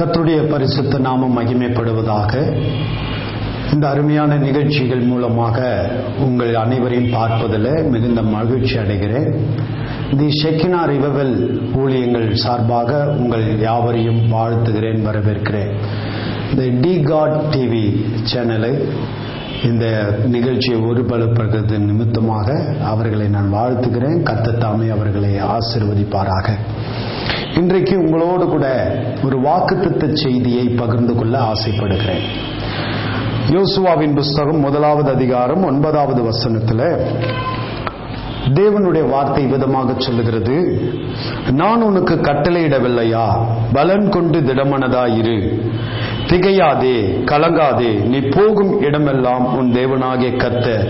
கர்த்தருடைய பரிசுத்த நாமம் மகிமைப்படுவதாக. இந்த அருமையான நிகழ்ச்சிகள் மூலமாக உங்கள் அனைவரையும் பார்ப்பதில் மிகுந்த மகிழ்ச்சி அடைகிறேன். தி ஷெக்கினா ரிவைவல் ஊழியங்கள் சார்பாக உங்கள் யாவரையும் வாழ்த்துகிறேன், வரவேற்கிறேன். இந்த டி காட் டிவி சேனலை இந்த நிகழ்ச்சியை ஒருபலப்படுத்துவது நிமித்தமாக அவர்களை நான் வாழ்த்துகிறேன். கர்த்தர் தாமே அவர்களை ஆசீர்வதிப்பாராக. இன்றைக்கு உங்களோடு கூட ஒரு வாக்குத்தத்த செய்தியை பகிர்ந்து கொள்ள ஆசைப்படுகிறேன். யோசுவாவின் புஸ்தகம் 1வது அதிகாரம் 9வது வசனத்தில் தேவனுடைய வார்த்தை விதமாக சொல்லுகிறது, நான் உனக்கு கட்டளையிடவில்லையா? பலன் கொண்டு திடமனதாயிரு, திகையாதே, கலங்காதே, நீ போகும் இடமெல்லாம் உன் தேவனாகிய கர்த்தர்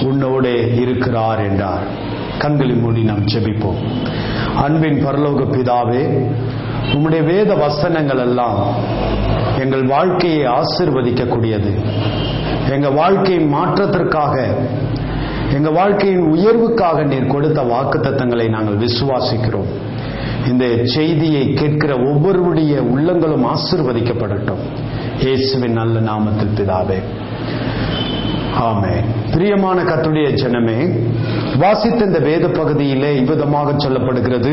உன்னோடே இருக்கிறார் என்றார். கண்களை மூடி நாம் ஜெபிப்போம். அன்பின் பரலோக பிதாவே, உம்முடைய வேத வசனங்கள் எல்லாம் எங்கள் வாழ்க்கையை ஆசீர்வதிக்கக்கூடியது. எங்கள் வாழ்க்கையின் மாற்றத்திற்காக, எங்கள் வாழ்க்கையின் உயர்வுக்காக நீர் கொடுத்த வாக்குத்தத்தங்களை நாங்கள் விசுவாசிக்கிறோம். இந்த செய்தியை கேட்கிற ஒவ்வொருவருடைய உள்ளங்களும் ஆசீர்வதிக்கப்படட்டும். இயேசுவின் நல்ல நாமத்தில் பிதாவே, ஆமென். பிரியமான கர்த்தருடைய ஜனமே, வாசித்த இந்த வேத பகுதியிலே இவ்விதமாக சொல்லப்படுகிறது,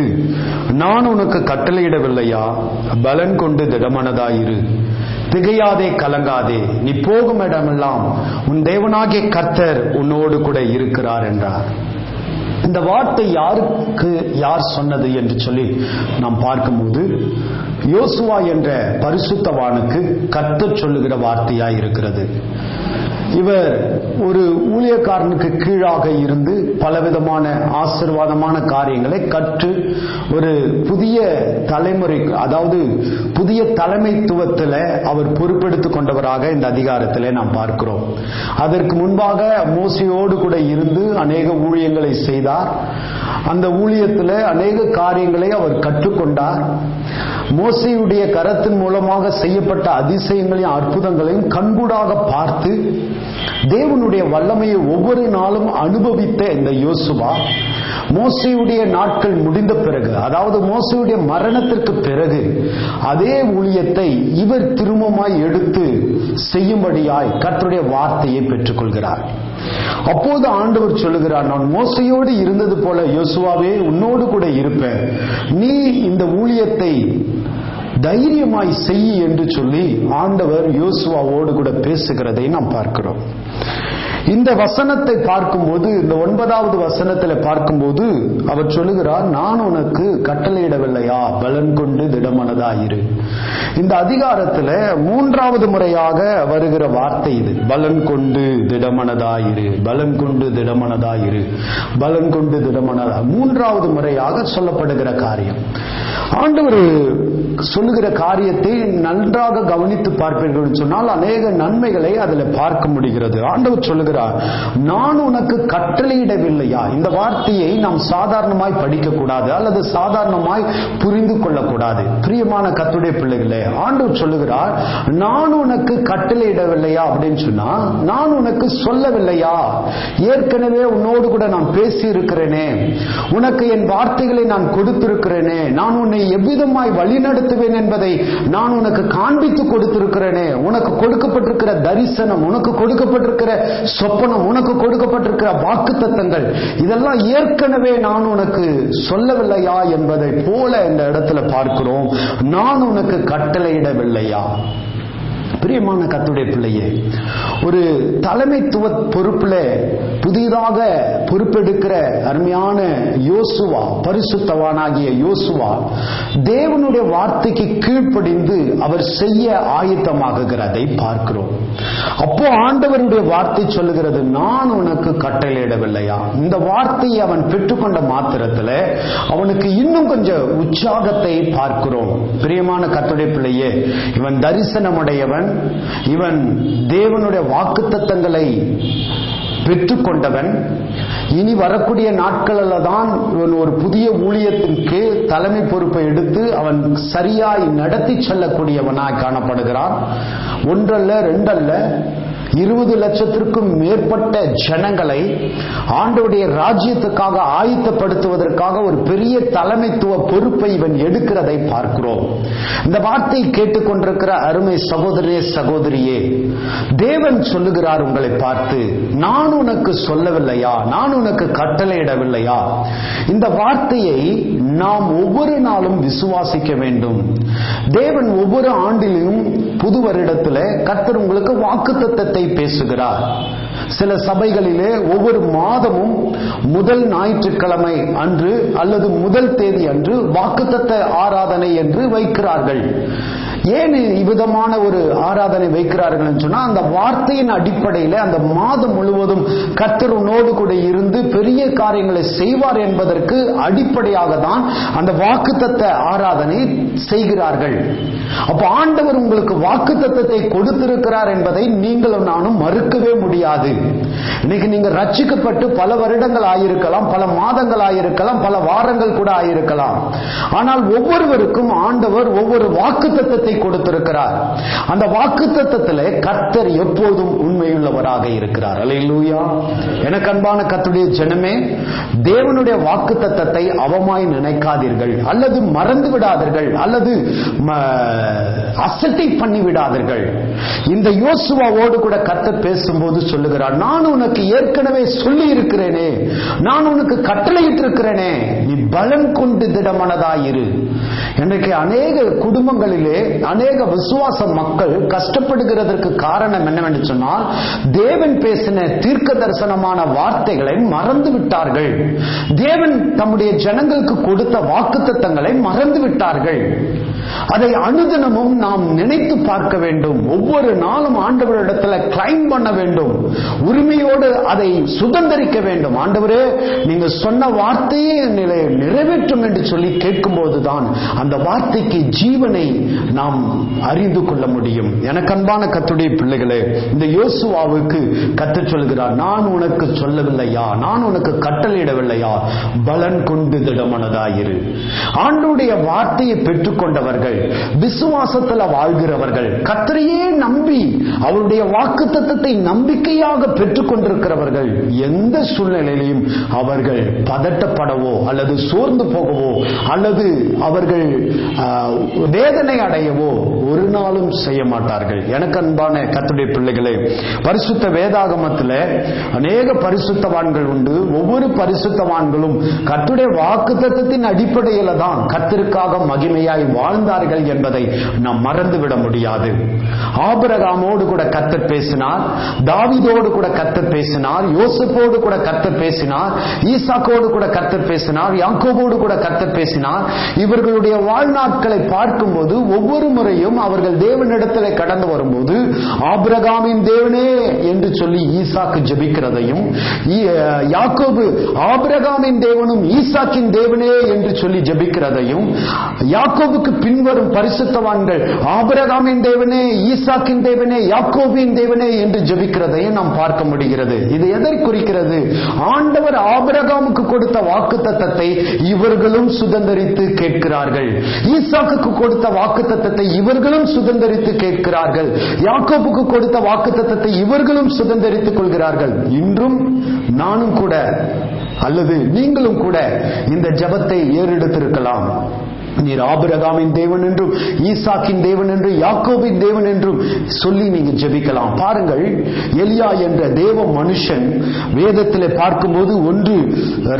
நான் உனக்கு கட்டளையிடவில்லையா? பலன் கொண்டு திடமனதாயிரு, திகையாதே, கலங்காதே, நீ போகும் இடமெல்லாம் உன் தேவனாகிய கர்த்தர் உன்னோடு கூட இருக்கிறார் என்றார். இந்த வார்த்தை யாருக்கு யார் சொன்னது என்று சொல்லி நாம் பார்க்கும்போது, யோசுவா என்ற பரிசுத்தவானுக்கு கர்த்தர் சொல்லுகிற வார்த்தையாய் இருக்கிறது. இவர் ஒரு ஊழியக்காரனுக்கு கீழாக இருந்து பலவிதமான ஆசீர்வாதமான காரியங்களை கற்று ஒரு புதிய தலைமுறை, அதாவது புதிய தலைமைத்துவத்தில் அவர் பொறுப்பெடுத்துக் கொண்டவராக இந்த அதிகாரத்திலே நாம் பார்க்கிறோம். அதற்கு முன்பாக மோசேயோடு கூட இருந்து அநேக ஊழியங்களை செய்தார். அந்த ஊழியத்தில் அநேக காரியங்களை அவர் கற்றுக்கொண்டார். மோசேயுடைய கரத்தின் மூலமாக செய்யப்பட்ட அதிசயங்களையும் அற்புதங்களையும் கண்கூடாக பார்த்து தேவனுடைய வல்லமையை ஒவ்வொரு நாளும் அனுபவித்த இந்த யோசுவா, மோசேயுடைய நாட்கள் முடிந்த பிறகு, அதாவது மோசேயுடைய மரணத்திற்கு பிறகு அதே ஊழியத்தை இவர் திரும்பமாய் எடுத்து செய்யும்படியாய் கர்த்தருடைய வார்த்தையை பெற்றுக் கொள்கிறார். அப்போது ஆண்டவர் சொல்லுகிறார், நான் மோசேயோடு இருந்தது போல யோசுவாவே உன்னோடு கூட இருப்பேன், நீ இந்த ஊழியத்தை தைரியமாய் செய் என்று சொல்லி ஆண்டவர் யோசுவாவோடு கூட பேசுகிறதை நாம் பார்க்கிறோம். இந்த வசனத்தை பார்க்கும்போது, இந்த 9வது வசனத்தில் பார்க்கும்போது அவர் சொல்லுகிறார், நான் உனக்கு கட்டளையிடவில்லையா? பலன் கொண்டு திடமனதாயிரு. இந்த அதிகாரத்தில் 3வது முறையாக வருகிற வார்த்தை இது. பலன் கொண்டு திடமனதாயிரு, பலன் கொண்டு திடமனதாயிரு, பலன் கொண்டு திடமனதா, 3வது முறையாக சொல்லப்படுகிற காரியம். ஆண்டவர் சொல்லுகிற காரியத்தை நன்றாக கவனித்து பார்ப்பீர்கள் சொன்னால் அநேக நன்மைகளை அதில் பார்க்க முடிகிறது. ஆண்டவர் சொல்லுகிறார், நான் உனக்கு கட்டளையிடவில்லையா? இந்த வார்த்தையை நாம் சாதாரணமாய் படிக்க கூடாது, அல்லது சாதாரணமாய் புரிந்து கொள்ளக்கூடாது. பிரியமான கர்த்தருடைய பிள்ளைகளே, ஆண்டவர் சொல்லுகிறார், நான் உனக்கு கட்டளையிடவில்லையா அப்படின்னு சொன்னா, நான் உனக்கு சொல்லவில்லையா? ஏற்கனவே உன்னோடு கூட நான் பேசி இருக்கிறேனே, உனக்கு என் வார்த்தைகளை நான் கொடுத்திருக்கிறேனே, நான் உன்னை எவ்விதமாய் வழிநடத்துவேன் என்பதை நான் உனக்கு காண்பித்து கொடுத்திருக்கிறேனே, உனக்கு கொடுக்கப்பட்டிருக்கிற தரிசனம், உனக்கு கொடுக்கப்பட்டிருக்கிற சொப்பனம், உனக்கு கொடுக்கப்பட்டிருக்கிற வாக்குத்தத்தங்கள், இதெல்லாம் ஏற்கனவே நான் உனக்கு சொல்லவில்லையா என்பதை போல இந்த இடத்துல பார்க்கிறோம். நான் உனக்கு கட்டளையிடவில்லையா? பிரியமான கர்த்தருடைய பிள்ளையே, ஒரு தலைமைத்துவ பொறுப்புல புதிதாக பொறுப்பெடுக்கிற அருமையான யோசுவா, பரிசுத்தவானாகிய யோசுவா தேவனுடைய வார்த்தைக்கு கீழ்ப்படிந்து அவர் செய்ய ஆயத்தமாகுகிறதை பார்க்கிறோம். அப்போ ஆண்டவருடைய வார்த்தை சொல்லுகிறது, நான் உனக்கு கட்டளையிடவில்லையா? இந்த வார்த்தையை அவன் பெற்றுக்கொண்ட மாத்திரத்தில் அவனுக்கு இன்னும் கொஞ்சம் உற்சாகத்தை பார்க்கிறோம். பிரியமான கர்த்தருடைய பிள்ளையே, இவன் தரிசனமுடையவன், இவன் தேவனுடைய வாக்குத்தத்தங்களை பெற்றுக்கொண்டவன். இனி வரக்கூடிய நாட்களில் தான் இவன் ஒரு புதிய ஊழியத்திற்கு தலைமை பொறுப்பை எடுத்து அவன் சரியாய் நடத்தி செல்லக்கூடியவனாய் காணப்படுகிறான். ஒன்றல்ல, ரெண்டல்ல, 20 லட்சத்திற்கும் மேற்பட்ட ஜனங்களை ஆண்டவருடைய ராஜ்யத்துக்காக ஆயத்தப்படுத்துவதற்காக ஒரு பெரிய தலைமைத்துவ பொறுப்பை இவன் எடுக்கிறதை பார்க்கிறோம். இந்த வார்த்தை கேட்டுக்கொண்டிருக்கிற அருமை சகோதரே சகோதரியே, தேவன் சொல்லுகிறார் உங்களை பார்த்து, நான் உனக்கு சொல்லவில்லையா, நான் உனக்கு கட்டளையிடவில்லையா? இந்த வார்த்தையை நாம் ஒவ்வொரு நாளும் விசுவாசிக்க வேண்டும். தேவன் ஒவ்வொரு ஆண்டிலும் புது வருடத்தில் கர்த்தர் உங்களுக்கு வாக்குத்தத்தத்தை பேசுகிறார். சில சபைகளிலே ஒவ்வொரு மாதமும் முதல் ஞாயிற்றுக்கிழமை அன்று அல்லது முதல் தேதி அன்று வாக்குத்தத்த ஆராதனை என்று வைக்கிறார்கள். ஏன் இவ்விதமான ஒரு ஆராதனை வைக்கிறார்கள் சொன்னா, அந்த வார்த்தையின் அடிப்படையில் அந்த மாதம் முழுவதும் கர்த்தர் உன்னோடு கூட இருந்து பெரிய காரியங்களை செய்வார் என்பதற்கு அடிப்படையாக தான் அந்த வாக்குத்தத்த ஆராதனை செய்கிறார்கள். அப்ப ஆண்டவர் உங்களுக்கு வாக்குத்தத்தத்தை கொடுத்திருக்கிறார் என்பதை நீங்களும் நானும் மறுக்கவே முடியாது. இன்னைக்கு நீங்க ரட்சிக்கப்பட்டு பல வருடங்கள் ஆயிருக்கலாம், பல மாதங்கள் ஆயிருக்கலாம், பல வாரங்கள் கூட ஆயிருக்கலாம். ஆனால் ஒவ்வொருவருக்கும் ஆண்டவர் ஒவ்வொரு வாக்குத்தத்தத்தை கொடுத்திருக்கிறார். அந்த வாக்குத்தத்தத்திலே கர்த்தர் எப்போதும் உண்மையுள்ளவராக இருக்கிறார். அல்லேலூயா. எனக்கு அன்பான கர்த்தருடைய ஜனமே, தேவனுடைய வாக்குத்தத்தத்தை அவமாய் நினைக்காதீர்கள், அல்லது மறந்து விடாதீர்கள், அல்லது அசட்டை பண்ணி விடாதீர்கள். இந்த யோசுவாவோடு கூட கர்த்தர் பேசும்போது சொல்லுகிறார், நான் உனக்கு ஏற்கனவே சொல்லி இருக்கிறேனே, நான் உனக்கு கட்டளையிட்டு இருக்கிறேனே, நீ பலன் கொண்டு திடமனதாயிரு. இன்றைக்கு அநேக குடும்பங்களிலே அநேக விசுவாச மக்கள் கஷ்டப்படுகிறதற்கு காரணம் என்னவென்று சொன்னால், தேவன் பேசின தீர்க்க தரிசனமான வார்த்தைகளை மறந்து விட்டார்கள். தேவன் தம்முடைய ஜனங்களுக்கு கொடுத்த வாக்குத்தத்தங்களை மறந்து விட்டார்கள். அதை அனுதினமும் நாம் நினைத்து பார்க்க வேண்டும். ஒவ்வொரு நாளும் ஆண்டவரிடத்தில் கிளைம் பண்ண வேண்டும், உரிமையோடு அதை சுதந்திரிக்க வேண்டும். ஆண்டவரே, நீங்க சொன்ன வார்த்தையை நிறைவேற்றும் என்று சொல்லி கேட்கும் போதுதான் அந்த வார்த்தைக்கு ஜீவனை நாம் அறிந்து கொள்ள முடியும். எனக்கு அன்பான கர்த்தருடைய பிள்ளைகளே, இந்த யோசுவாவுக்கு கர்த்தர் சொல்கிறார், நான் உனக்கு சொல்லவில்லையா, நான் உனக்கு கட்டளையிடவில்லையா, பலன் கொண்டு திடமனதாயிரு. ஆண்டவருடைய வார்த்தையை பெற்றுக்கொண்டவர்கள், விசுவாசத்தில் வாழ்கிறவர்கள், கர்த்தரையே நம்பி அவருடைய வாக்குத்தத்தத்தை நம்பிக்கையாக பெற்றுக் கொண்டிருக்கிறவர்கள், எந்த சூழ்நிலையிலும் அவர்கள் பதட்டப்படவோ அல்லது சோர்ந்து போகவோ அல்லது அவர்கள் வேதனை அடையவோ ஒரு நாளும் செய்ய மாட்டார்கள். எனக்கு அன்பான கர்த்தருடைய பிள்ளைகளே, பரிசுத்த வேதாகமத்தில் அநேக பரிசுத்தவான்கள் உண்டு. ஒவ்வொரு பரிசுத்தவான்களும் கர்த்தருடைய வாக்குத்தத்தத்தின் அடிப்படையில் தான் கர்த்தருக்காக மகிமையாய் வாழ்ந்தார்கள் என்பதை நாம் மறந்துவிட முடியாது. ஆபிரகாமோடு கூட கர்த்தர் பேசினார், தாவீதோடு கூட கர்த்தர் பேசினார், யோசேப்போடு கூட கர்த்தர் பேசினார், ஈசாக்கோடு கூட கர்த்தர் பேசினார், யாக்கோபோடு கூட கர்த்தர் பேசினார். இவர்களுடைய வாழ்நாட்களை பார்க்கும்போது ஒவ்வொரு முறையும் அவர்கள் தேவனிடத்தில் கடந்து வரும்போது ஆபிரகாமின் தேவனே என்று சொல்லி ஈசாக்கு ஜெபிக்கிறதையும், யாக்கோபு ஆபிரகாமின் தேவனும் ஈசாக்கின் தேவனே என்று சொல்லி ஜெபிக்கிறதையும், யாக்கோபுக்கு பின்வரும் பரிசுத்தவான்கள் ஆபிரகாமின் தேவனே, ஈசாக்கின் தேவனே, யாக்கோபின் தேவனே என்று ஜெபிக்கிறதையும் நாம் பார்க்க முடிகிறது. இது எதை குறிக்கிறது? ஆண்டவர் ஆபிரகாமுக்கு கொடுத்த வாக்குத்தத்தத்தை இவர்களும் சுதந்தரித்து கேட்கிறார்கள். ஈசாக்குக்கு கொடுத்த வாக்குத்தத்தத்தை இவர்களும் சுதந்தரித்து கேட்கிறார்கள். யாக்கோபுக்கு கொடுத்த வாக்குத்தத்தத்தை இவர்களும் சுதந்தரித்துக் கொள்கிறார்கள். இன்றும் நானும் கூட அல்லது நீங்களும் கூட இந்த ஜெபத்தை ஏறெடுத்திருக்கலாம். நீர் ஆபிரகாமின் தேவன் என்றும் ஈசாக்கின் தேவன் என்றும் யாக்கோபின் தேவன் என்றும் சொல்லி நீங்க ஜெபிக்கலாம். பாருங்கள், எலியா என்ற தேவ மனுஷன் வேதத்திலே பார்க்கும்போது 1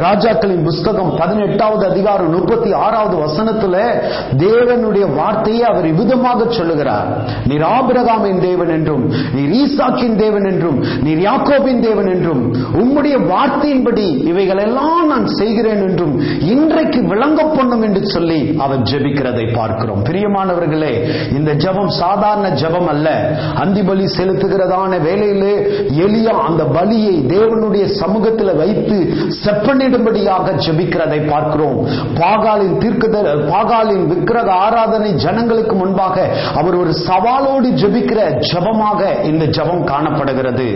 ராஜாக்களின் புஸ்தகம் 18வது அதிகாரம் 36வது வசனத்துல தேவனுடைய வார்த்தையை அவர் விதமாக சொல்லுகிறார். நீர் ஆபிரகாமின் தேவன் என்றும், நீர் ஈசாக்கின் தேவன் என்றும், நீர் யாக்கோபின் தேவன் என்றும், உம்முடைய வார்த்தையின்படி இவைகளெல்லாம் நான் செய்கிறேன் என்றும் இன்றைக்கு விளங்க பண்ணும் என்று சொல்லி அவர் ஜெபிக்கிறதை பார்க்கிறோம். பிரியமானவர்களே, இந்த ஜெபம் சாதாரண ஜெபம் அல்ல. அந்தி பலி செலுத்துகிறதான வேளையிலே எலியா அந்த பலியை தேவனுடைய சமூகத்தில் வைத்து செப்பனிடும்படியாக ஜெபிக்கிறதை பார்க்கிறோம். பாகாலின் விக்கிரக ஆராதனை ஜனங்களுக்கு முன்பாக அவர் ஒரு சவாலோடு ஜெபிக்கிற ஜெபமாக இந்த ஜெபம் காணப்படுகிறது.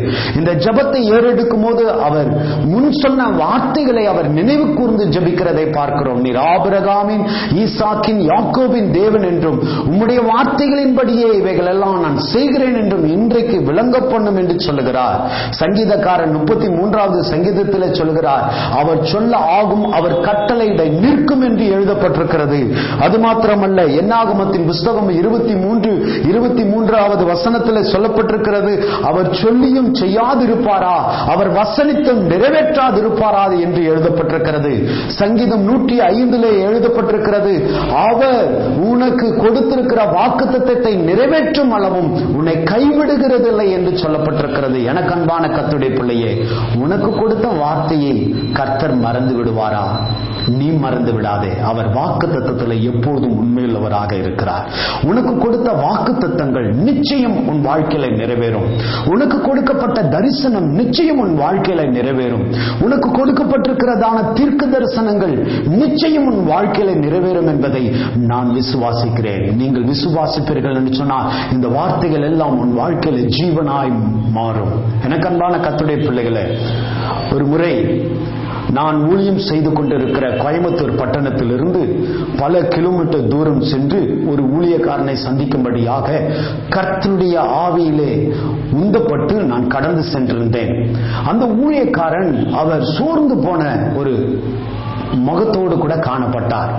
இந்த ஜெபத்தை ஏறெடுக்கும் போது அவர் முன் சொன்ன வார்த்தைகளை அவர் நினைவு கூர்ந்து ஜெபிக்கிறதை பார்க்கிறோம். நீர் ஆபிரகாமின் ஈசாக்கின் யாக்கோபின் தேவன் என்றும் உம்முடைய வார்த்தைகளின்படியே இவைகள் எல்லாம் நான் செய்கிறேன் என்றும் இன்றைக்கு விளங்க பண்ணும் என்று சொல்லுகிறார். சங்கீதக்காரன் 33வது சங்கீதத்தில் சொல்கிறார், அவர் சொல்ல ஆகும், அவர் கட்டளையிட நிற்கும் என்று எழுதப்பட்டிருக்கிறது. அது மாத்திரமல்ல, என்னாகமத்தின் புஸ்தகம் 23வது வசனத்தில் சொல்லப்பட்டிருக்கிறது, அவர் சொல்லியும் செய்யாதிருப்பாரா, அவர் வசனித்தும் நிறைவேற்றாதிருப்பாரா என்று எழுதப்பட்டிருக்கிறது. சங்கீதம் 105 எழுதப்பட்டிருக்கிறது, அவர் உனக்கு கொடுத்திருக்கிற வாக்குத்தத்தத்தை நிறைவேற்றும் அளவும் உன்னை கைவிடுகிறதில்லை என்று சொல்லப்பட்டிருக்கிறது. எனக்கு அன்பான கர்த்தருடைய பிள்ளையே, உனக்கு கொடுத்த வார்த்தையை கர்த்தர் மறந்து விடுவாரா? நீ மறந்து விடாதே. அவர் வாக்குத்தத்தத்தில் எப்போதும் உண்மையுள்ளவராக இருக்கிறார். உனக்கு கொடுத்த வாக்குத்தத்தங்கள் நிச்சயம் உன் வாழ்க்கையில நிறைவேறும். உனக்கு கொடுக்கப்பட்ட தரிசனம் நிச்சயம் உன் வாழ்க்கையில நிறைவேறும். உனக்கு கொடுக்கப்பட்டிருக்கிறதான தீர்க்க தரிசனங்கள் நிச்சயம் உன் வாழ்க்கையில நிறைவேறும் என்பதை நான் விசுவாசிக்கிறேன். நீங்கள் விசுவாசிப்பீர்கள் என்று சொன்னால் இந்த வார்த்தைகள் எல்லாம் உன் வாழ்க்கையில ஜீவனாய் மாறும். எனக்கு அன்பான கர்த்தருடைய பிள்ளைகளே, ஒரு முறை நான் ஊழியம் செய்து கொண்டிருக்கிற கோயம்புத்தூர் பட்டணத்திலிருந்து பல கிலோமீட்டர் தூரம் சென்று ஒரு ஊழியக்காரனை சந்திக்கும்படியாக கர்த்தருடைய ஆவியிலே உந்தப்பட்டு நான் கடந்து சென்றிருந்தேன். அந்த ஊழியக்காரன் அவர் சோர்ந்து போன ஒரு முகத்தோடு கூட காணப்பட்டார்.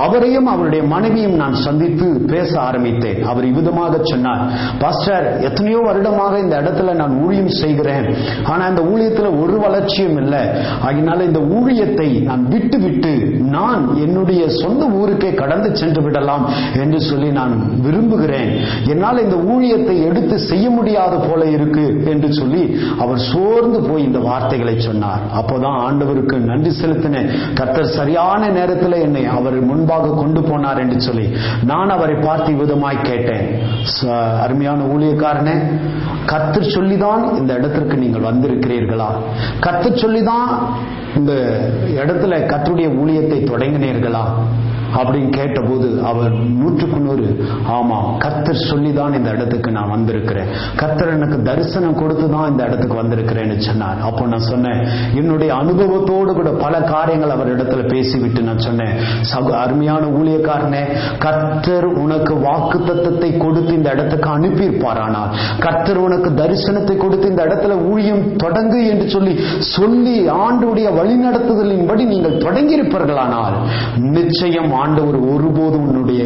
அவரையும் அவருடைய மனைவியும் நான் சந்தித்து பேச ஆரம்பித்தேன். அவர் இவ்விதமாக சொன்னார், பாஸ்டர், எத்தனையோ வருடமாக இந்த இடத்துல நான் ஊழியம் செய்கிறேன், ஆனா இந்த ஊழியத்தில் ஒரு வளர்ச்சியும் இல்லை. அதனால இந்த ஊழியத்தை நான் விட்டு நான் என்னுடைய சொந்த ஊருக்கே கடந்து சென்று விடலாம் என்று சொல்லி நான் விரும்புகிறேன். என்னால் இந்த ஊழியத்தை எடுத்து செய்ய முடியாது போல இருக்கு என்று சொல்லி அவர் சோர்ந்து போய் இந்த வார்த்தைகளை சொன்னார். அப்போதான் ஆண்டவருக்கு நன்றி செலுத்தினேன். கர்த்தர் சரியான நேரத்தில் என்னை அவர் முன்பாக கொண்டு போனார் என்று சொல்லி நான் அவரை பார்த்து விதமாய் கேட்டேன், அருமையான ஊழியக்காரனே, கர்த்தர் சொல்லிதான் இந்த இடத்திற்கு நீங்கள் வந்திருக்கிறீர்களா? கர்த்தர் சொல்லிதான் இந்த இடத்துல கர்த்தருடைய ஊழியத்தை தொடங்கினீர்களா அப்படின்னு கேட்டபோது அவர் 100% ஆமாம், கர்த்தர் சொல்லிதான் இந்த இடத்துக்கு நான் வந்திருக்கிறேன், கர்த்தர் எனக்கு தரிசனம் கொடுத்துதான் இந்த இடத்துக்கு வந்திருக்கிறேன்னு சொன்னார். அப்போ நான் சொன்னேன், என்னுடைய அனுபவத்தோடு கூட பல காரியங்கள் அவர் இடத்துல பேசிவிட்டு நான் சொன்னேன், அருமையான ஊழியக்காரனே, கர்த்தர் உனக்கு வாக்குத்தத்தத்தை கொடுத்து இந்த இடத்துக்கு அனுப்பியிருப்பாரானால், கர்த்தர் உனக்கு தரிசனத்தை கொடுத்து இந்த இடத்துல ஊழியம் தொடங்கு என்று சொல்லி ஆண்டுடைய வழிநடத்துதலின்படி நீங்கள் தொடங்கியிருப்பீர்களானால் நிச்சயம் ஆண்டவர் ஒருபோதும் உன்னுடைய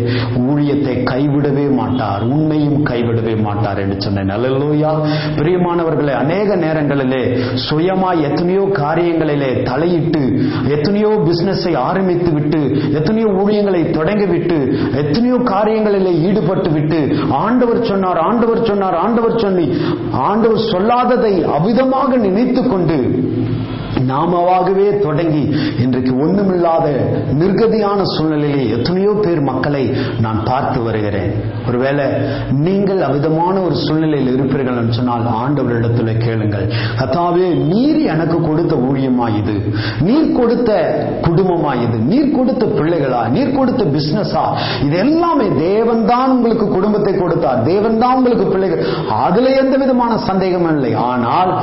ஊழியத்தை கைவிடவே மாட்டார், உன்னையும் கைவிடவே மாட்டார் என்று சொன்னேன். அல்லேலூயா. பிரியமானவர்களே, அநேக நேரங்களிலே சுயமாய் எத்தனையோ காரியங்களிலே தலையிட்டு எத்தனையோ பிசினஸை ஆரம்பித்து விட்டு எத்தனையோ ஊழியங்களை தொடங்கிவிட்டு எத்தனையோ காரியங்களிலே ஈடுபட்டு விட்டு ஆண்டவர் சொன்னார் ஆண்டவர் சொன்னார் ஆண்டவர் சொல்லி ஆண்டவர் சொல்லாததை அவிதமாக நினைத்துக் கொண்டு நாமவாகவே தொடங்கி இன்றைக்கு ஒண்ணுமில்லாத நிர்கதியான சூழ்நிலையிலே எத்தனையோ பேர் மக்களை நான் பார்த்து வருகிறேன். ஒருவேளை நீங்கள் அவிதமான ஒரு சூழ்நிலையில் இருப்பீர்கள் என்று சொன்னால் ஆண்டவரிடத்தில் கேளுங்கள், கர்த்தாவே, நீர் எனக்கு கொடுத்த ஊழியமா இது, நீர் கொடுத்த குடும்பமா இது, நீர் கொடுத்த பிள்ளைகளா, நீர் கொடுத்த பிசினஸா, இது எல்லாமே தேவன் தான் உங்களுக்கு குடும்பத்தை கொடுத்தார், தேவன் தான் உங்களுக்கு பிள்ளைகள், அதுல எந்த விதமான சந்தேகமும் இல்லை. ஆனால்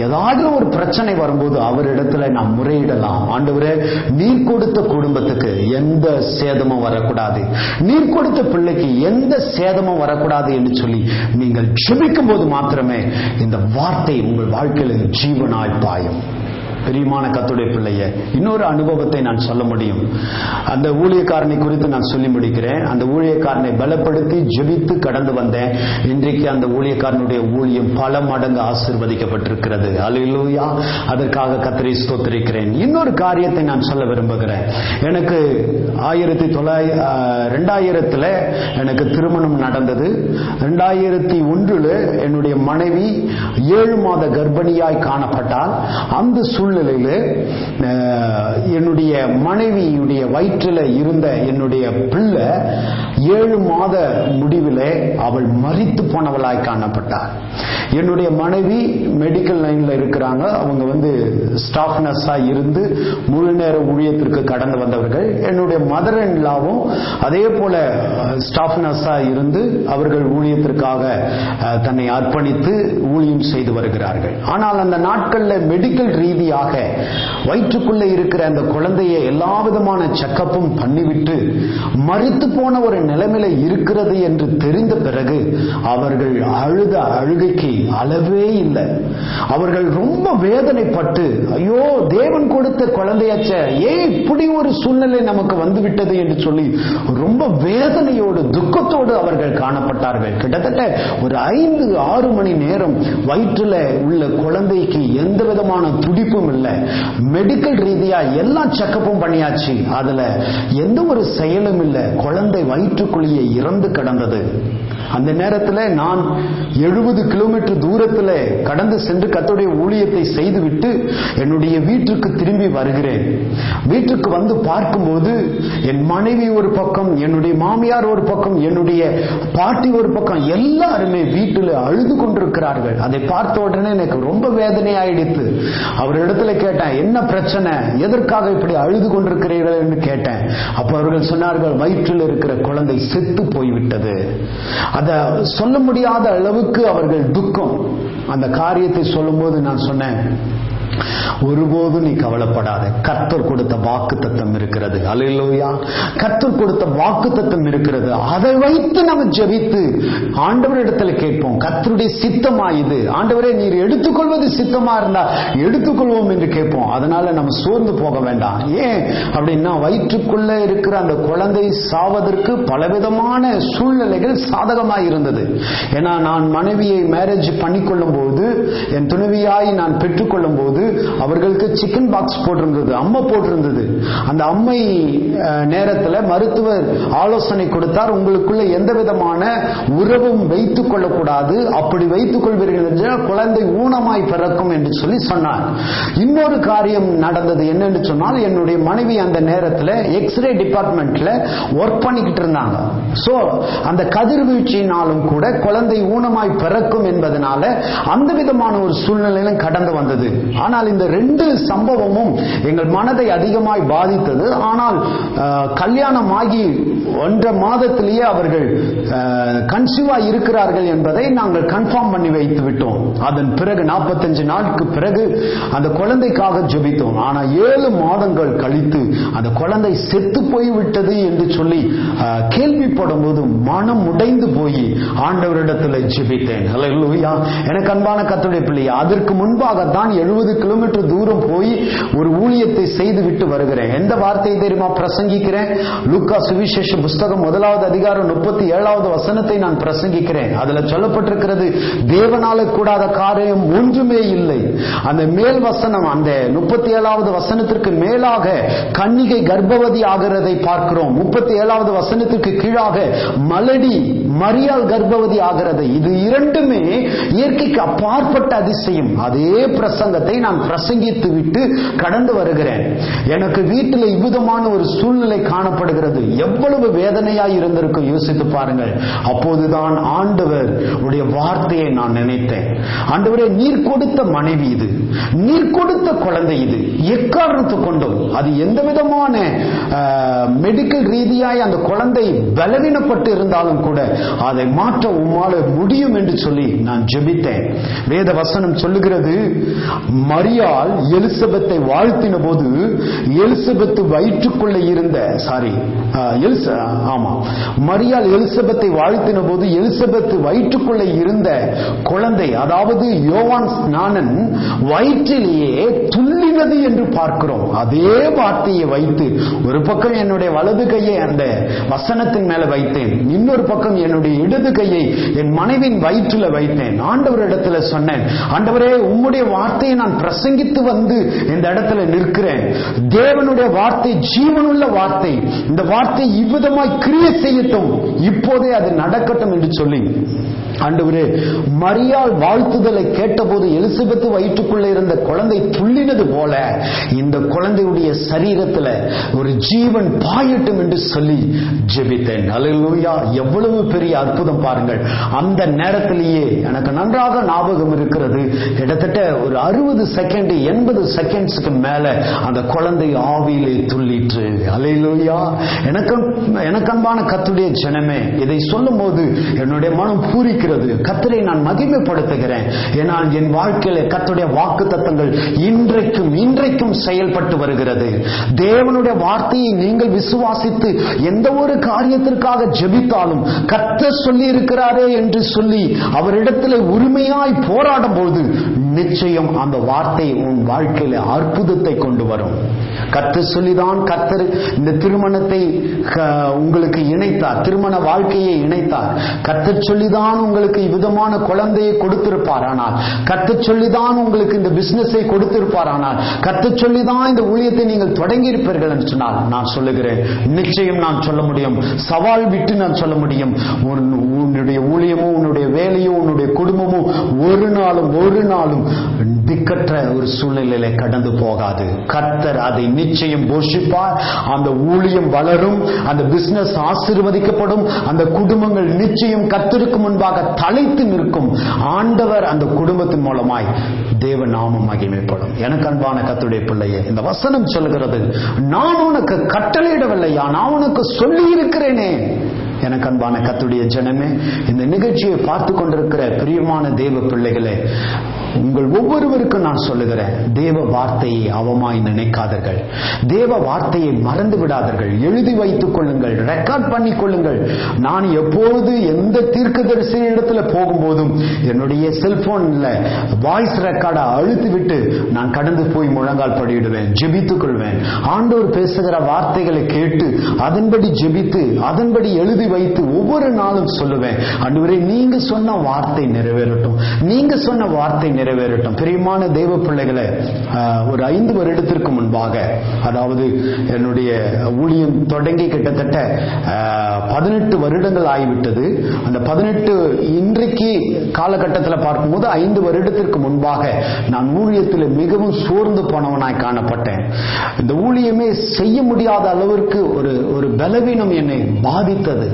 ஏதாவது ஒரு பிரச்சனை வரும்போது அவரிடத்துல நாம் முறையிடலாம். ஆண்டவரே, நீர் கொடுத்த குடும்பத்துக்கு எந்த சேதமும் வரக்கூடாது, நீர் கொடுத்த பிள்ளைக்கு எந்த சேதமும் வரக்கூடாது என்று சொல்லி நீங்கள் ஜெபிக்கும் போது மாத்திரமே இந்த வார்த்தை உங்கள் வாழ்க்கையில் ஜீவனாய் பாயும். பிரியமான கர்த்தருடைய பிள்ளையே, இன்னொரு அனுபவத்தை நான் சொல்ல முடியும். அந்த ஊழியக்காரனை குறித்து நான் சொல்லி முடிக்கிறேன். அந்த ஊழியக்காரனை பலப்படுத்தி ஜெபித்து கடந்து வந்தேன். இன்றைக்கு அந்த ஊழியக்காரனுடைய ஊழியம் பல மடங்கு ஆசீர்வதிக்கப்பட்டிருக்கிறது. அல்லேலூயா. அதற்காக கர்த்தரை ஸ்தோத்திரிக்கிறேன். இன்னொரு காரியத்தை நான் சொல்ல விரும்புகிறேன். எனக்கு 2000 எனக்கு திருமணம் நடந்தது. 2001 என்னுடைய மனைவி 7 மாத கர்ப்பிணியாய் காணப்பட்டால், அந்த சூழ்நிலையில என்னுடைய மனைவியுடைய வயிற்றில் இருந்த என்னுடைய பிள்ளை 7 மாத முடிவிலே அவள் மரித்து போனவளாய் காணப்பட்டார். என்னுடைய மனைவி மெடிக்கல் லைன்ல இருக்கிறாங்க. அவங்க ஸ்டாஃப் நர்ஸா இருந்து முழு நேர ஊழியத்திற்கு கடந்து வந்தவர்கள். என்னுடைய மதர் இன் லாவும் அதே போல ஸ்டாஃப் நர்ஸா இருந்து அவர்கள் ஊழியத்திற்காக தன்னை அர்ப்பணித்து ஊழியம் செய்து வருகிறார்கள். ஆனால் அந்த நாட்கள்ல மெடிக்கல் ரீதியாக வழியாக வயிற்றுக்குள்ளே இருக்கிற அந்த குழந்தையை எல்லா விதமான செக்கப்பும் பண்ணிவிட்டு மரித்து போன ஒரு நிலைமையில இருக்கிறது என்று தெரிந்த பிறகு அவர்கள் அழுத அழுகைக்கு அளவே இல்லை. அவர்கள் ரொம்ப வேதனைப்பட்டு, ஐயோ தேவன் கொடுத்த குழந்தையாச்ச, ஏன் இப்படி ஒரு சூழ்நிலை நமக்கு வந்துவிட்டது என்று சொல்லி ரொம்ப வேதனையோடு துக்கத்தோடு அவர்கள் காணப்பட்டார்கள். கிட்டத்தட்ட ஒரு 5-6 மணி நேரம் வயிற்றுல உள்ள குழந்தைக்கு எந்த விதமான துடிப்பும் இல்லை. மெடிக்கல் ரீதியா எல்லா செக்கப்பும் பண்ணியாச்சு, அதுல எந்த ஒரு செயலும் இல்லை. குழந்தை வயிற்றுக்குள்ளேயே இறந்து கிடந்தது. அந்த நேரத்தில் நான் 70 கிலோமீட்டர் தூரத்தில் கடந்து சென்று கர்த்தருடைய ஊழியத்தை செய்துவிட்டு என்னுடைய வீட்டுக்கு திரும்பி வருகிறேன். வீட்டுக்கு வந்து பார்க்கும்போது என் மனைவி ஒரு பக்கம், என்னுடைய மாமியார் ஒரு பக்கம், என்னுடைய பாட்டி ஒரு பக்கம், எல்லாருமே வீட்டில் அழுது கொண்டிருக்கிறார்கள். அதை பார்த்த உடனே எனக்கு ரொம்ப வேதனை ஆயிடுத்து. அவரிடத்துல கேட்டேன், என்ன பிரச்சனை, எதற்காக இப்படி அழுது கொண்டிருக்கிறீர்கள் என்று கேட்டேன். அப்ப அவர்கள் சொன்னார்கள், வயிற்றில் இருக்கிற குழந்தை செத்து போய்விட்டது. அத சொல்ல முடியாத அளவுக்கு அவர்கள் துக்கம். அந்த காரியத்தை சொல்லும் போது நான் சொன்னேன், ஒருபோதும் நீ கவலைப்படாத, கர்த்தர் கொடுத்த வாக்குத்தத்தம் இருக்கிறது. அல்லேலூயா. கர்த்தர் கொடுத்த வாக்குத்தத்தம் இருக்கிறது. அதை வைத்து நம்ம ஜெபித்து ஆண்டவரிடத்துல கேட்போம், கர்த்தருடைய சித்தமா இது, ஆண்டவரே நீர் எடுத்துக்கொள்வது சித்தமா இருந்தா எடுத்துக்கொள்வோம் என்று கேட்போம். அதனால நம்ம சோர்ந்து போக வேண்டாம். ஏன் அப்படின்னா, வயிற்றுக்குள்ள இருக்கிற அந்த குழந்தை சாவதற்கு பலவிதமான சூழ்நிலைகள் சாதகமாய் இருந்தது. ஏன்னா நான் மனைவியை மேரேஜ் பண்ணிக்கொள்ளும் போது, என் துணைவியாய் நான் பெற்றுக்கொள்ளும் போது அவர்களுக்கு சிக்கன் பாக்ஸ் போட்டிருந்தது, அம்மை போட்டிருந்தது. அந்த அம்மை நேரத்தில் மருத்துவர் ஆலோசனை கொடுத்தார், உங்களுக்குள்ள எந்த விதமான உறவும் வைத்துக் கொள்ளக்கூடாது, அப்படி வைத்துக் கொள்வீர்கள் என்றால் குழந்தை ஊனமாய் பிறக்கும் என்று சொல்லி சொன்னார். இன்னொரு காரியம் நடந்தது என்னன்னு சொன்னால், என்னுடைய மனைவி அந்த நேரத்தில் எக்ஸ்ரே டிபார்ட்மெண்ட்ல ஒர்க் பண்ணிக்கிட்டு இருந்தாங்க. சோ அந்த கதிர்வீழ்ச்சியினாலும் கூட குழந்தை ஊனமாய் பிறக்கும் என்பதனால அந்த விதமான ஒரு சூழ்நிலையிலும் கடந்து வந்தது. ஆனால் இந்த 2 சம்பவமும் எங்கள் மனதை அதிகமாய் பாதித்தது. ஆனால் கல்யாணமாகி 1.5 மாதத்திலேயே அவர்கள் கன்சீவா இருக்கிறார்கள் என்பதை நாங்கள் கன்ஃபார்ம் பண்ணி வைத்து விட்டோம். அதன் பிறகு 45 நாளுக்கு பிறகு அந்த குழந்தைக்காக ஜெபித்தோம். ஆனா 7 மாதங்கள் கழித்து அந்த குழந்தை செத்து போய்விட்டது என்று சொல்லி கேள்விப்படும் போது மனம் உடைந்து போய் ஆண்டவரிடத்தில் ஜெபித்தேன். அல்லேலூயா. எனக்கு அன்பான கர்த்தருடைய பிள்ளையே, அதற்கு முன்பாக தான் 70 கிலோமீட்டர் தூரம் போய் ஒரு ஊழியத்தை செய்து விட்டு வருகிறேன். எந்த வார்த்தையை தெரியுமா பிரசங்கிக்கிறேன்? லூக்கா சுவிசேஷ புஸ்தகம் 1வது அதிகாரம் 37வது வசனத்தை நான் பிரசங்கிக்கிறேன். அதுல சொல்லப்பட்டிருக்கிறது, தேவனால கூடாத காரியம் ஒன்றுமே இல்லை. அந்த மேல் வசனம், அந்த 37வது வசனத்திற்கு மேலாக கன்னிகை கர்ப்பவதி ஆகிறதை பார்க்கிறோம். 37வது வசனத்திற்கு கீழாக மலடி மரியாள் கர்ப்பவதி ஆகிறது. இது இரண்டுமே இயற்கைக்கு அப்பாற்பட்ட அதிசயம். அதே பிரசங்கத்தை நான் பிரசங்கித்து விட்டு கடந்து வருகிறேன். எனக்கு வீட்டில் இவ்விதமான ஒரு சூழ்நிலை காணப்படுகிறது. எவ்வளவு வேதனையாய் இருந்திருக்கும் யோசித்து பாருங்கள். அப்போதுதான் ஆண்டவர் உடைய வார்த்தையை நான் நினைத்தேன். ஆண்டவரே, நீர் கொடுத்த மனைவி இது, நீர் கொடுத்த குழந்தை இது, எக்காரணத்து கொண்டும் அது எந்த விதமான மெடிக்கல் ரீதியாய் அந்த குழந்தை பலவீனப்பட்டு இருந்தாலும் கூட அதை மாற்ற உம்மால முடியும் என்று சொல்லி நான் ஜெபித்தேன். வேத வசனம் சொல்லுகிறது, மரியாள் எலிசபெத்தை வாழ்த்தின போது எலிசபெத் வயிற்றுக்குள்ள இருந்த மரியாள் எலிசபெத்தை வாழ்த்தின போது எலிசபெத் வயிற்றுக்குள்ள இருந்த குழந்தை, அதாவது யோவான் ஸ்நானன் வயிற்றிலேயே துள்ளினது என்று பார்க்கிறோம். அதே வார்த்தையை வைத்து ஒரு பக்கம் என்னுடைய வலது கையை அந்த வசனத்தின் மேல வைத்தேன், இன்னொரு பக்கம் என்னுடைய இடது கையை என் மனைவியின் வயிற்றில் வைத்தேன். ஆண்டவரிடத்துல சொன்னேன், ஆண்டவரே, உம்முடைய வார்த்தையை நான் பிரசங்கித்து வந்து இந்த இடத்துல நிற்கிறேன். தேவனுடைய வார்த்தை ஜீவனுள்ள வார்த்தை. இந்த வார்த்தை இவ்விதமாய் கிரியை செய்யட்டும், இப்போதே அது நடக்கட்டும் என்று சொல்லி ஆண்டவரே, மரியாள் வாழ்த்துதலை கேட்டபோது எலிசபெத் வயிற்றுக்குள்ளே இருந்த குழந்தை துள்ளினது போல இந்த குழந்தையுடைய சரீரத்தில் ஒரு ஜீவன் பாயட்டும் என்று சொல்லி ஜெபித்தேன். அல்லேலூயா. எவ்வளவு பெரிய அற்புதம் பாருங்கள். அந்த நேரத்திலேயே எனக்கு நன்றாக ஞாபகம் இருக்கிறது, கிட்டத்தட்ட ஒரு 60 செகண்ட் 80 செகண்ட்ஸ்க்கு மேல அந்த குழந்தை ஆவியிலே துள்ளிற்று. அல்லேலூயா. எனக்கு அன்பான கர்த்தருடைய ஜனமே, இதை சொல்லும் போது என்னுடைய மனம் பூரிக்கிறது. கர்த்தரை நான் மகிமைப்படுத்துகிறேன். ஏனால் என் வாழ்க்கையில கர்த்தருடைய வாக்குத்தத்தங்கள் இன்றைக்கும் செயல்பட்டு வருகிறது. தேவனுடைய வார்த்தையை நீங்கள் விசுவாசித்து எந்த ஒரு காரியத்திற்காக ஜெபித்தாலும் கர்த்தர் சொல்லி இருக்கிறாரே என்று சொல்லி அவரிடத்தில் உரிமையாய் போராடும் போது நிச்சயம் அந்த வார்த்தை உன் வாழ்க்கையில அற்புதத்தை கொண்டு வரும். கர்த்தர் சொல்லிதான் கர்த்தர் இந்த திருமணத்தை உங்களுக்கு இணைத்தார், திருமண வாழ்க்கையை இணைத்தார். கர்த்தர் சொல்லிதான் உங்களுக்கு விதமான குழந்தையை கொடுத்திருப்பார். ஆனால் கர்த்தர் சொல்லிதான் உங்களுக்கு இந்த பிசினஸை கொடுத்திருப்பார். ஆனால் கர்த்தர் சொல்லிதான் இந்த ஊழியத்தை நீங்கள் தொடங்கி இருப்பீர்கள் என்று சொன்னால் நான் சொல்லுகிறேன், நிச்சயம் நான் சொல்ல முடியும், சவால் விட்டு நான் சொல்ல முடியும், உன்னுடைய ஊழியமோ உன்னுடைய வேலையோ உன்னுடைய குடும்பமோ ஒரு நாளும் திக்கற்ற ஒரு சூழ்நிலையில கடந்து போகாது. கர்த்தர் அதை நிச்சயம் போஷிப்பார். அந்த ஊழியம் வளரும், அந்த பிசினஸ் ஆசீர்வதிக்கப்படும், அந்த குடும்பங்கள் நிச்சயம் கர்த்தருக்கு முன்பாக தலைத்து நிற்கும். ஆண்டவர் அந்த குடும்பத்தின் மூலமாய் தேவ நாமம் மகிமைப்படும். எனக்கு அன்பான கர்த்தருடைய பிள்ளையே, இந்த வசனம் சொல்லுகிறது, நான் உனக்கு கட்டளையிடவில்லையா, நான் உனக்கு சொல்லி இருக்கிறேனே. எனக்கு அன்பான கர்த்தருடைய ஜனமே, இந்த நிகழ்ச்சியை பார்த்து கொண்டிருக்கிற பிரியமான தேவ பிள்ளைகளே, உங்கள் ஒவ்வொருவருக்கும் நான் சொல்லுகிறேன், தேவ வார்த்தையை அவமாய் நினைக்காதீர்கள், தேவ வார்த்தையை மறந்து விடாதீர்கள், எழுதி வைத்துக் கொள்ளுங்கள், ரெக்கார்ட் பண்ணி கொள்ளுங்கள். நான் எப்பொழுது எந்த தீர்க்கதரிசி இடத்துல போகும்போதும் என்னுடைய செல்போன்ல வாய்ஸ் ரெக்கார்டை அழுத்தி விட்டு நான் கடந்து போய் முழங்கால் படியிடுவேன், ஜெபித்துக் கொள்வேன். ஆண்டவர் பேசுகிற வார்த்தைகளை கேட்டு அதன்படி ஜெபித்து அதன்படி எழுதி வைத்து ஒவ்வொரு நாளும் சொல்லுவேன், ஆண்டவரே நீங்க சொன்ன வார்த்தை நிறைவேறட்டும், நீங்க சொன்ன வார்த்தை நிறைவேறட்டும். பிரியமான தேவ பிள்ளைகளை, ஒரு 5 வருடத்திற்கு முன்பாக, அதாவது என்னுடைய ஊழியம் தொடங்கி கிட்டத்தட்ட 18 வருடங்கள் ஆகிவிட்டது. அந்த 18 இன்றைக்கு காலகட்டத்தில் பார்க்கும்போது 5 வருடத்திற்கு முன்பாக நான் ஊழியத்தில் மிகவும் சோர்ந்து போனவனாய் காணப்பட்டேன். இந்த ஊழியமே செய்ய முடியாத அளவிற்கு ஒரு பலவீனம் என்னை பாதித்தது.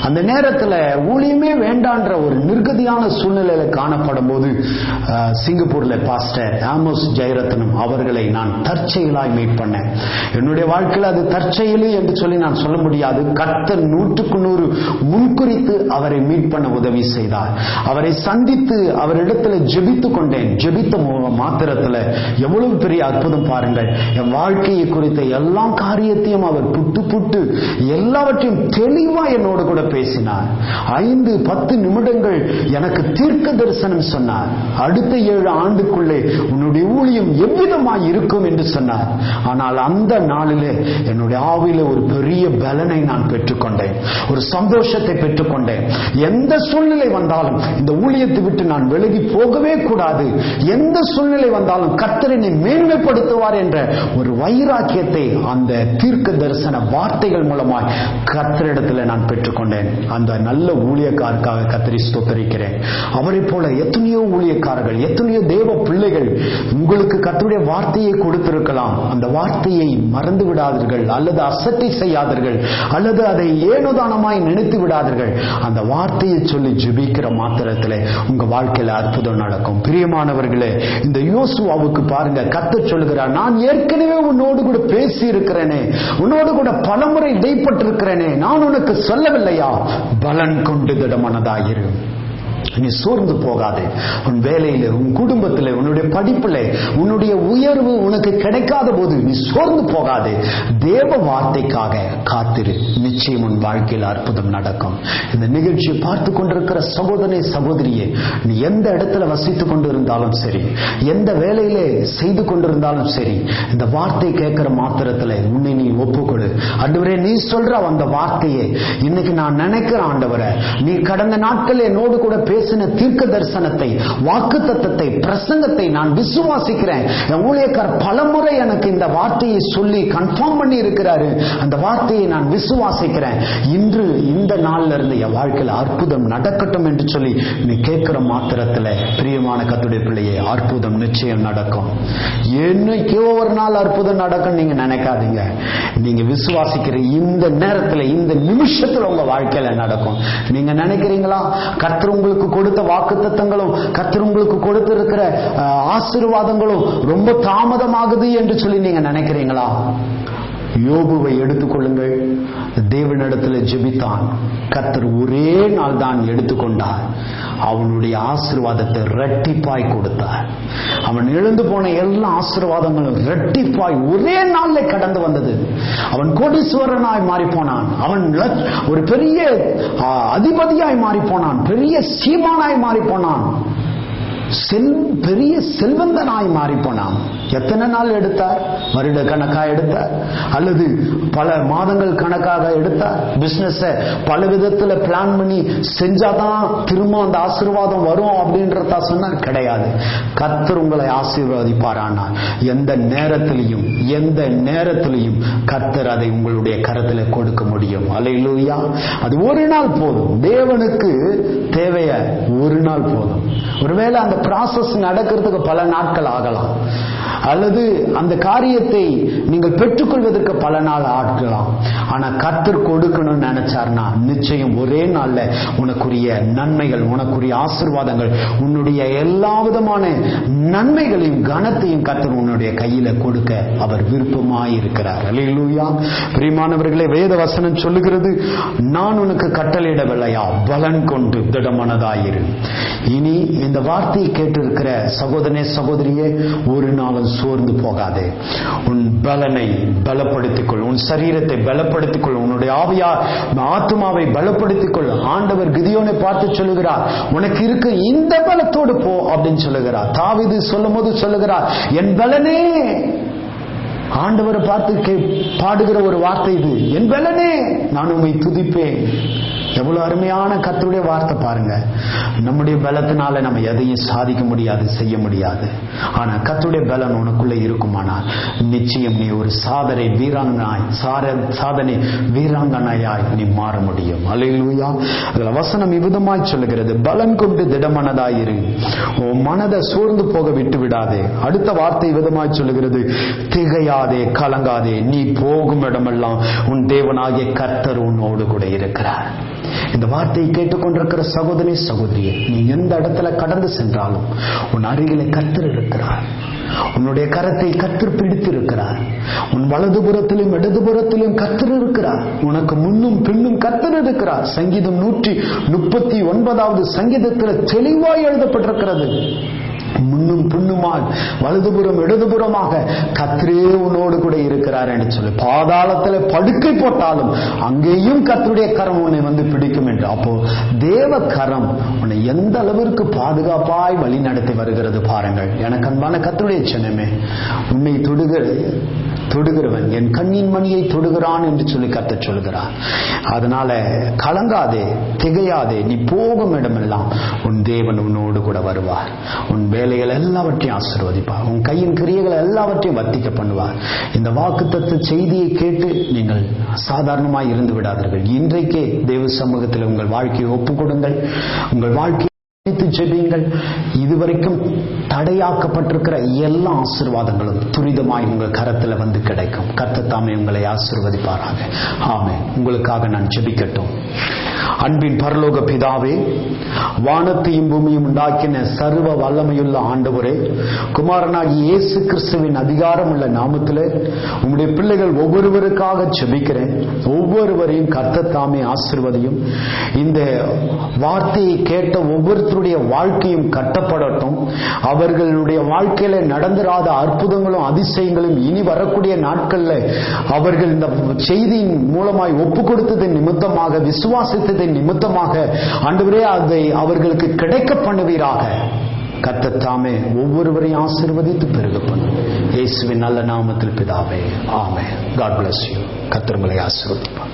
அந்த நேரத்தில் ஊழியமே வேண்டான்ற ஒரு நிர்கதியான சூழ்நிலையில காணப்படும் போது சிங்கப்பூர்ல பாஸ்டர் ஆமோஸ் ஜெயரத்னம் அவர்களை நான் தற்செயலாய் மீட் பண்ணேன். என்னுடைய வாழ்க்கையில் அது தற்செயலி என்று சொல்லி நான் சொல்ல முடியாது. கர்த்தர் 100க்கு 100 முன்குறித்து அவரை மீட் பண்ண உதவி செய்தார். அவரை சந்தித்து அவரிடத்தில் ஜெபித்துக் கொண்டேன். ஜெபித்த மாத்திரத்தில் எவ்வளவு பெரிய அற்புதம் பாருங்கள். என் வாழ்க்கையை குறித்த எல்லா காரியத்தையும் அவர் புட்டு எல்லாவற்றையும் தெளிவா என்னோடு கூட பேசினார். 5-10 நிமிடங்கள் எனக்கு தீர்க்க தரிசனம் சொன்னார். அடுத்த 7 ஆண்டுக்குள்ளே உன்னுடைய ஊழியம் எவ்விதமாய் இருக்கும் என்று சொன்னார். ஆனால் அந்த நாளிலே என்னுடைய ஆவியிலே ஒரு பெரிய பலனை நான் பெற்றுக்கொண்டேன், ஒரு சந்தோஷத்தை பெற்றுக்கொண்டேன். எந்த சூழ்நிலை வந்தாலும் இந்த ஊழியத்தை விட்டு நான் விலகி போகவே கூடாது, எந்த சூழ்நிலை வந்தாலும் கர்த்தர் என்னை மேன்மைப்படுத்துவார் என்ற ஒரு வைராக்கியத்தை அந்த தீர்க்க தரிசன வார்த்தைகள் மூலமாய் கர்த்தரிடத்தில் நான் பெற்றுக்கொண்டேன். அந்த நல்ல ஊழியக்காரருக்காக கர்த்தரை ஸ்தோத்திரிக்கிறேன். அவரை போல எத்தனையோ ஊழியக்காரர்கள், எத்தனையோ தேவ பிள்ளைகள் உங்களுக்கு கர்த்தருடைய வார்த்தையை கொடுத்திருக்கலாம். அந்த வார்த்தையை மறந்து விடாதீர்கள், அல்லது அசட்டை செய்யாதீர்கள், அல்லது அதை ஏனோதானமாய் நினைத்து விடாதீர்கள். அந்த வார்த்தையை சொல்லி ஜெபிக்கிற மாத்திரத்திலே உங்க வாழ்க்கையில அற்புதம் நடக்கும். பிரியமானவர்களே, இந்த யோசுவாவுக்கு பாருங்க, கர்த்தர் சொல்லுகிறார், நான் ஏற்கனவே உன்னோடு கூட பேசி இருக்கிறேனே, உன்னோடு கூட பலமுறை இடைப்பட்டிருக்கிறேனே, நான் உனக்கு சொல்லவில்லையா, பலன் கொண்டு திடமனதாயிரு. நீ சோர்ந்து போகாதே. உன் வேலையில, உன் குடும்பத்தில், உன்னுடைய படிப்பில், உன்னுடைய உயர்வு உனக்கு கிடைக்காத போது நீ சோர்ந்து போகாதே. தேவ வார்த்தைக்காக காத்திரு, நிச்சயம் உன் வாழ்க்கையில் அற்புதம் நடக்கும். இந்த நிகழ்ச்சியை பார்த்து கொண்டிருக்கிற சகோதரனே, சகோதரியே, நீ எந்த இடத்துல வசித்துக் கொண்டிருந்தாலும் சரி, எந்த வேலையிலே செய்து கொண்டிருந்தாலும் சரி, இந்த வார்த்தை கேட்கிற மாத்திரத்தில் உன்னை நீ ஒப்புக்கொடு. ஆண்டவரே, நீ சொல்ற அந்த வார்த்தையை இன்னைக்கு நான் நினைக்கிறேன். ஆண்டவரே, நீ கடந்த நாட்கள் என்னோடு கூட பேசின தீர்க்க தரிசனத்தை, வாக்குத்தத்தத்தை, பிரசங்கத்தை நான் விசுவாசிக்கிறேன். என் ஊழியக்காரர் பலமுறை எனக்கு இந்த வார்த்தையை சொல்லி கன்ஃபார்ம் பண்ணி இருக்கிறாரு. அந்த வார்த்தையை நான் விசுவாசிக்கிறேன். இன்று இந்த நாள்ல இருந்து என் வாழ்க்கையில் அற்புதம் நடக்கட்டும் என்று சொல்லி நீ கேட்கிற மாத்திரத்தில் பிரியமான கர்த்தருடைய பிள்ளையே, அற்புதம் நிச்சயம் நடக்கும். என்னைக்கோ ஒரு நாள் அற்புதம் நடக்கும் நீங்க நினைக்காதீங்க. நீங்க விசுவாசிக்கிற இந்த நேரத்தில், இந்த நிமிஷத்தில் உங்க வாழ்க்கையில நடக்கும். நீங்க நினைக்கிறீங்களா கர்த்தர் உங்களுக்கு கொடுத்த வாக்குத்தத்தங்களும் கர்த்தர் உங்களுக்கு கொடுத்திருக்கிற ஆசீர்வாதங்களும் ரொம்ப தாமதமாகுது என்று சொல்லி நீங்க நினைக்கிறீங்களா? யோபுவை எடுத்துக்கொள்ளுங்கள். தேவனிடத்தில் ஜெபித்தான். கர்த்தர் ஒரே நாள் தான் எடுத்துக்கொண்டார். அவனுடைய ஆசீர்வாதத்தை இரட்டிப்பாய் கொடுத்தார். அவன் எழுந்து போன எல்லா ஆசீர்வாதங்களும் இரட்டிப்பாய் ஒரே நாள்ல கடந்து வந்தது. அவன் கோடீஸ்வரனாய் மாறி போனான். அவன் ஒரு பெரிய அதிபதியாய் மாறி போனான். பெரிய சீமானாய் மாறி போனான். பெரிய செல்வந்தனாய் மாறி போனான். எத்தனை நாள் எடுத்தார்? வருட கணக்கா எடுத்தார் அல்லது பல மாதங்கள் கணக்காக எடுத்தார்? பிசினஸ் பல விதத்துல பிளான் பண்ணி செஞ்சாதான் திரும்ப அந்த ஆசீர்வாதம் வரும் அப்படின்றதா சொன்னார்? கிடையாது. கர்த்தர் உங்களை ஆசீர்வதிப்பாரானால் எந்த நேரத்திலையும் கர்த்தர் அதை உங்களுடைய கரத்தில் கொடுக்க முடியும். அல்லேலூயா. அது ஒரு நாள் போதும். தேவனுக்கு தேவைய ஒரு நாள் போதும். ஒருவேளை அந்த ப்ராசஸ் நடக்கிறதுக்கு பல நாட்கள் ஆகலாம், அல்லது அந்த காரியத்தை நீங்கள் பெற்றுக்கொள்வதற்கு பல நாள் ஆகலாம். ஆனா கர்த்தர் கொடுக்கணும்னு நினைச்சார்னா நிச்சயம் ஒரே நாள்ல உனக்குரிய நன்மைகள், உனக்குரிய ஆசீர்வாதங்கள், உன்னுடைய எல்லா விதமான நன்மைகளையும் கனத்தையும் கர்த்தர் உன்னுடைய கையில கொடுக்க அவர் விருப்பமாயிருக்கிறார். அல்லேலூயா. பிரியமானவர்களே, வேத வசனம் சொல்லுகிறது, நான் உனக்கு கட்டளையிடவில்லையா? பலன் கொண்டு திடமனதாயிரு. இனி இந்த வார்த்தையை கேட்டிருக்கிற சகோதரனே, சகோதரியே, ஒரு நாளும் சோர்ந்து போகாதே. உன் பலனை பலப்படுத்திக் கொள், உன் சரீரத்தை பலப்படுத்திக் கொள், உன்னுடைய ஆத்துமாவை பலப்படுத்திக் கொள். ஆண்டவர் கிதியோனை பார்த்து சொல்லுகிறார், உனக்கு இருக்கு இந்த பலத்தோடு போ அப்படின்னு சொல்லுகிறார். தாவீது சொல்லும் போது சொல்லுகிறார், என் பலனே. ஆண்டவரை பார்த்து பாடுகிற ஒரு வார்த்தை இது, என் பலனே நான் உம்மை துதிப்பேன். எவ்வளவு அருமையான கர்த்தருடைய வார்த்தை பாருங்க. நம்முடைய பலத்தினால நம்ம எதையும் சாதிக்க முடியாது, செய்ய முடியாது. ஆனா கர்த்தருடைய பலன் உனக்குள்ள இருக்குமானால் நிச்சயம் நீ ஒரு சாதனை வீராங்கனையாய் நீ மாற முடியும். அல்லேலூயா. அதுல வசனம் இவ்விதமாய் சொல்லுகிறது, பலன் கொண்டு திடமனதாயிரு, உன் மனதை சோர்ந்து போக விட்டு விடாதே. அடுத்த வார்த்தை விதமாய் சொல்லுகிறது, திகையாதே, கலங்காதே, நீ போகும் இடமெல்லாம் உன் தேவனாகிய கர்த்தர் உன்னோடு கூட இருக்கிறார். இந்த வார்த்தையை கேட்டுக்கொண்டிருக்கிற சகோதரி, சகோதரியே, நீ எந்த இடத்துல கடந்து சென்றாலும் உன் அருகிலே கர்த்தர் இருக்கிறார். உன்னுடைய கரத்தை கர்த்தர் பிடித்து இருக்கிறார். உன் வலதுபுறத்திலும் இடதுபுறத்திலும் கர்த்தர் இருக்கிறார். உனக்கு முன்னும் பின்னும் கர்த்தர் இருக்கிறார். சங்கீதம் 139வது சங்கீதத்தில் தெளிவாய் எழுதப்பட்டிருக்கிறது. முன்னும் பின்னுமாய் வலதுபுறம் இடதுபுறமாக கர்த்தரே உன்னோடு கூட இருக்கிறார் என்று சொல்லி, பாதாளத்தில் படுக்கை போட்டாலும் அங்கேயும் கர்த்தருடைய கரம் உன்னை வந்து பிடிக்கும் என்று. அப்போ தேவ கரம் உன்னை எந்த அளவிற்கு பாதுகாப்பாய் வழி நடத்தி வருகிறது பாருங்கள். எனக்கு அன்பான கர்த்தருடைய ஜனமே, உன்னை தொடுகிறவன் என் கண்ணின் மணியை தொடுகிறான் என்று சொல்லி கர்த்தர் சொல்கிறார். அதனால கலங்காதே, திகையாதே, நீ போகும் இடமெல்லாம் உன் தேவன் உன்னோடு கூட வருவார். உன் வேலைகள் எல்லாவற்றையும் ஆசீர்வதிப்பார். உன் கையின் கிரியைகள் எல்லாவற்றையும் வர்த்திக்க பண்ணுவார். இந்த வாக்குத்தத்த செய்தியை கேட்டு நீங்கள் சாதாரணமாய் இருந்து விடாதீர்கள். இன்றைக்கே தேவ சமூகத்தில் உங்கள் வாழ்க்கையை ஒப்புக் கொடுங்கள். உங்கள் வாழ்க்கை ஜெபியுங்கள். இதுவரைக்கும் தடையாக்கப்பட்டிருக்கிற எல்லா ஆசீர்வாதங்களும் துரிதமாய் உங்கள் கரத்தில் வந்து கிடைக்கும். கர்த்தர் தாமே உங்களை ஆசீர்வதிப்பாராக. ஆமென். உங்களுக்காக நான் ஜெபிக்கட்டும். அன்பின் பரலோக பிதாவே, வானத்தையும் பூமியும் உண்டாக்கின சர்வ வல்லமையுள்ள ஆண்டவரே, குமாரனாகிய இயேசு கிறிஸ்துவின் அதிகாரம் உள்ள நாமத்திலே உம்முடைய பிள்ளைகள் ஒவ்வொருவருக்காக ஜெபிக்கிறேன். ஒவ்வொருவரையும் கர்த்தர் தாமே ஆசீர்வதியும். இந்த வார்த்தையை கேட்ட ஒவ்வொருத்தருடைய வாழ்க்கையும் கட்டப்படட்டும். அவர்களுடைய வாழ்க்கையில நடந்திராத அற்புதங்களும் அதிசயங்களும் இனி வரக்கூடிய நாட்களில் அவர்கள் இந்த செய்தியின் மூலமாய் ஒப்பு கொடுத்ததன் நிமித்தமாக, விசுவாசித்ததன் நிமித்தமாக ஆண்டவரே அதை அவர்களுக்கு கிடைக்க பண்ணுவீராக. கர்த்தர் தாமே ஒவ்வொருவரையும் ஆசீர்வதித்து பெருக பண்ணும். இயேசுவின் நல்ல நாமத்தில் பிதாவே, ஆமென். God bless you. கர்த்தர் உங்களை ஆசீர்வதிப்பார்.